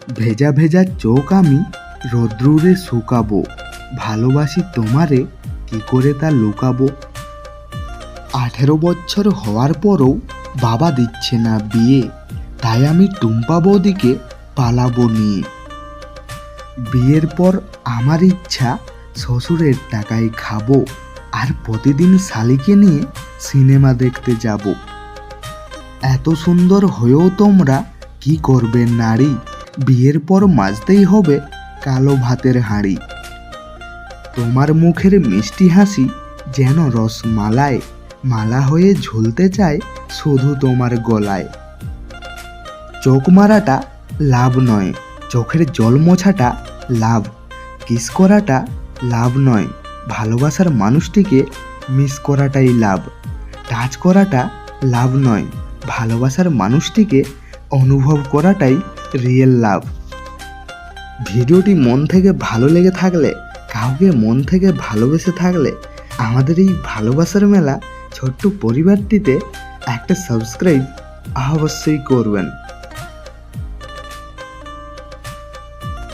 ভেজা ভেজা চোখ আমি রোদ্রুরে শুকাবো, ভালোবাসি তোমারে কি করে তা লুকাবো। 18 বছর হওয়ার পরও বাবা দিচ্ছে না বিয়ে, তাই আমি টুম্পা বৌদিকে পালাবো নিয়ে। বিয়ের পর আমার ইচ্ছা শ্বশুরের টাকায় খাবো, আর প্রতিদিন শালিকে নিয়ে সিনেমা দেখতে যাব। এত সুন্দর হয়েও তোমরা কি করবে নারী, বিয়ের পর মাজতেই হবে কালো ভাতের হাঁড়ি। তোমার মুখের মিষ্টি হাসি যেন রসমালায়, মালা হয়ে ঝুলতে চায় শুধু তোমার গলায়। চোখ মারাটা লাভ নয়, চোখের জল মোছাটা লাভ। কিস করাটা লাভ নয়, ভালোবাসার মানুষটিকে মিস করাটাই লাভ। টাচ করাটা লাভ নয়, ভালোবাসার মানুষটিকে অনুভব করাটাই রিয়েল লাভ। ভিডিওটি মন থেকে ভালো লেগে থাকলে, কাউকে মন থেকে ভালোবেসে থাকলে আমাদের এই ভালোবাসার মেলা ছোট্ট পরিবারটিতে একটা সাবস্ক্রাইব অবশ্যই করবেন।